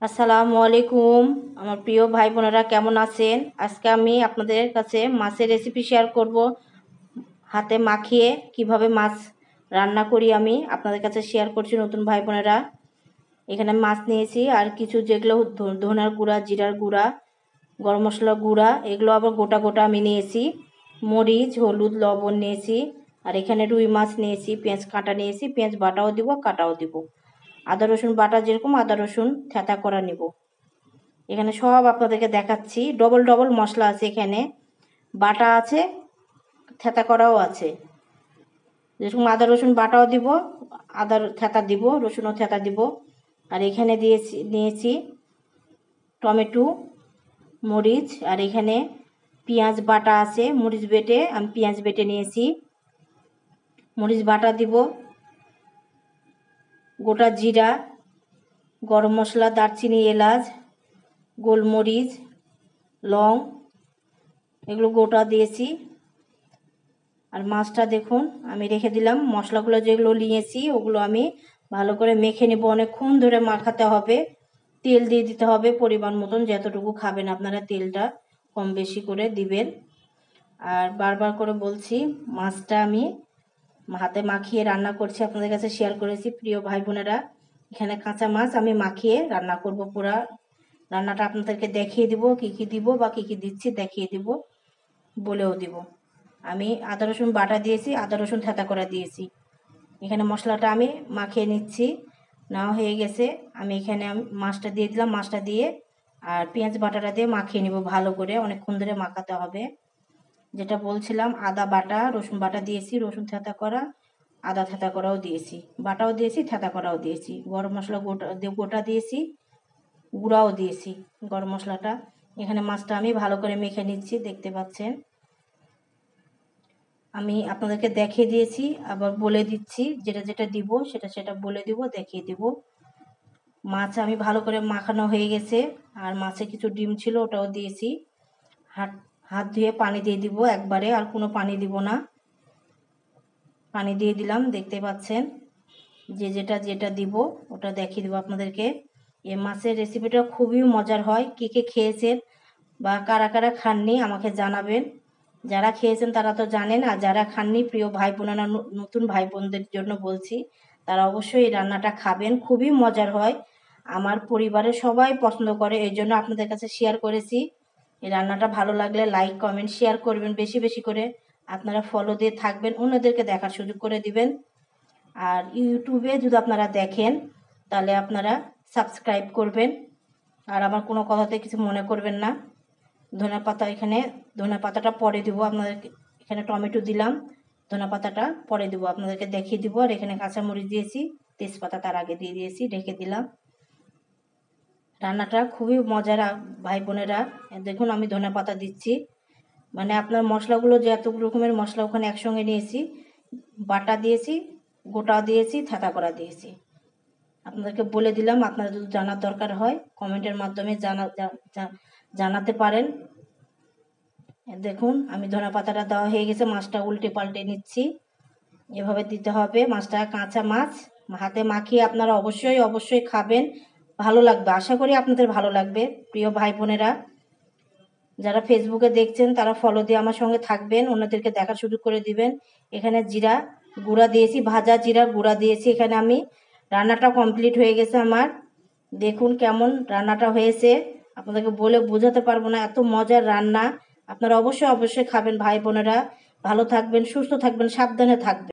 আসসালামু আলাইকুম আমার প্রিয় ভাই বোনেরা, কেমন আছেন? আজকে আমি আপনাদের কাছে মাছের রেসিপি শেয়ার করব। হাতে মাখিয়ে কিভাবে মাছ রান্না করি আমি আপনাদের কাছে শেয়ার করছি। নতুন ভাই বোনেরা, এখানে মাছ নিয়েছি আর কিছু যেগুলো ধনার গুঁড়া, জিরার গুঁড়া, গরম মশলার গুঁড়া, এগুলো আবার গোটা গোটা আমি নিয়েছি। মরিচ, হলুদ, লবণ নিয়েছি। আর এখানে রুই মাছ নিয়েছি, পেঁয়াজ কাটা নিয়েছি, পেঁয়াজ বাটাও দিব, কাটাও দিব। আদা রসুন বাটা যেরকম আদা রসুন থেঁতা করা নিব। এখানে সব আপনাদেরকে দেখাচ্ছি। ডবল ডবল মশলা আছে, এখানে বাটা আছে, থেঁতা করাও আছে। যেরকম আদা রসুন বাটাও দিব, আদা থেঁতা দিব, রসুনও থেঁতা দিব। আর এখানে নিয়েছি টমেটো, মরিচ, আর এখানে পেঁয়াজ বাটা আছে, মরিচ বেটে আমি পেঁয়াজ বেটে নিয়েছি। মরিচ বাটা দিব, গোটা জিরা, গরম মশলা, দারচিনি, এলাচ, গোলমরিচ, লং, এগুলো গোটা দিয়েছি। আর মাছটা দেখুন আমি রেখে দিলাম। মশলাগুলো যেগুলো নিয়েছি ওগুলো আমি ভালো করে মেখে নেব। অনেকক্ষণ ধরে মাখাতে হবে। তেল দিয়ে দিতে হবে পরিমাণ মতন, যতটুকু খাবেন আপনারা তেলটা কম বেশি করে দিবেন। আর বারবার করে বলছি, মাছটা আমি হাতে মাখিয়ে রান্না করছি, আপনাদের কাছে শেয়ার করেছি। প্রিয় ভাই বোনেরা, এখানে কাঁচা মাছ আমি মাখিয়ে রান্না করব। পুরা রান্নাটা আপনাদেরকে দেখিয়ে দিব, কি কি দিব বা কি কি দিচ্ছি দেখিয়ে দিব, বলেও দিব। আমি আদা রসুন বাটা দিয়েছি, আদা রসুন থেঁতা করে দিয়েছি। এখানে মশলাটা আমি মাখিয়ে নিচ্ছি। নাও হয়ে গেছে, আমি এখানে মাছটা দিয়ে দিলাম। মাছটা দিয়ে আর পেঁয়াজ বাটাটা দিয়ে মাখিয়ে নিব ভালো করে, অনেকক্ষণ ধরে মাখাতে হবে। যেটা বলছিলাম, আদা বাটা, রসুন বাটা দিয়েছি, রসুন থেঁতা করা, আদা থেঁতা করাও দিয়েছি, বাটাও দিয়েছি, থেঁতা করাও দিয়েছি। গরম মশলা গোটা দিয়েছি, গুঁড়াও দিয়েছি গরম মশলাটা। এখানে মাছটা আমি ভালো করে মেখে নিচ্ছি, দেখতে পাচ্ছেন। আমি আপনাদেরকে দেখিয়ে দিয়েছি, আবার বলে দিচ্ছি, যেটা যেটা দিব সেটা সেটা বলে দিব, দেখিয়ে দিব। মাছ আমি ভালো করে মাখানো হয়ে গেছে। আর মাছে কিছু ডিম ছিল, ওটাও দিয়েছি। হাত ধুয়ে পানি দিয়ে দিব একবারে, আর কোনো পানি দিব না। পানি দিয়ে দিলাম, দেখতে পাচ্ছেন। যেটা যেটা দিব ওটা দেখিয়ে দেবো আপনাদেরকে। এই মাছের রেসিপিটা খুবই মজার হয়। কে কে খেয়েছেন বা কারা কারা খাননি আমাকে জানাবেন। যারা খেয়েছেন তারা তো জানেন, আর যারা খাননি, প্রিয় ভাই বোনেরা, নতুন ভাই বোনদের জন্য বলছি, তারা অবশ্যই এই রান্নাটা খাবেন। খুবই মজার হয়, আমার পরিবারের সবাই পছন্দ করে, এই জন্য আপনাদের কাছে শেয়ার করেছি। এই রান্নাটা ভালো লাগলে লাইক, কমেন্ট, শেয়ার করবেন বেশি বেশি করে। আপনারা ফলো দিয়ে থাকবেন, অন্যদেরকে দেখার সুযোগ করে দিবেন। আর ইউটিউবে যদি আপনারা দেখেন তাহলে আপনারা সাবস্ক্রাইব করবেন। আর আমার কোনো কথাতে কিছু মনে করবেন না। ধনেপাতা, এখানে ধনেপাতাটা পরে দিব আপনাদেরকে। এখানে টমেটো দিলাম, ধনেপাতাটা পরে দিব, আপনাদেরকে দেখিয়ে দিব। আর এখানে কাঁচামরিচ দিয়েছি, তেজপাতা তার আগে দিয়ে দিয়েছি, ঢেকে দিলাম। রান্নাটা খুবই মজার ভাই বোনেরা। দেখুন আমি ধনেপাতা দিচ্ছি, মানে আপনার মশলাগুলো যে এত রকমের মশলা ওখানে একসঙ্গে নিয়েছি, বাটা দিয়েছি, গোটা দিয়েছি, থেঁতা করা দিয়েছি। আপনাদেরকে বলে দিলাম, আপনারা যদি জানার দরকার হয় কমেন্টের মাধ্যমে জানাতে পারেন। দেখুন আমি ধনেপাতাটা দেওয়া হয়ে গেছে, মাছটা উল্টে পাল্টে নিচ্ছি। এভাবে দিতে হবে। মাছটা কাঁচা মাছ হাতে মাখিয়ে আপনারা অবশ্যই অবশ্যই খাবেন, ভালো লাগবে। আশা করি আপনাদের ভালো লাগবে। প্রিয় ভাই বোনেরা, যারা ফেসবুকে দেখছেন তারা ফলো দিয়ে আমার সঙ্গে থাকবেন, অন্যদেরকে দেখার সুযোগ করে দিবেন। এখানে জিরা গুঁড়া দিয়েছি, ভাজা জিরা গুঁড়া দিয়েছি। এখানে আমি রান্নাটা কমপ্লিট হয়ে গেছে আমার। দেখুন কেমন রান্নাটা হয়েছে, আপনাদেরকে বলে বোঝাতে পারবো না, এত মজার রান্না। আপনারা অবশ্যই অবশ্যই খাবেন ভাই বোনেরা। ভালো থাকবেন, সুস্থ থাকবেন, সাবধানে থাকবেন।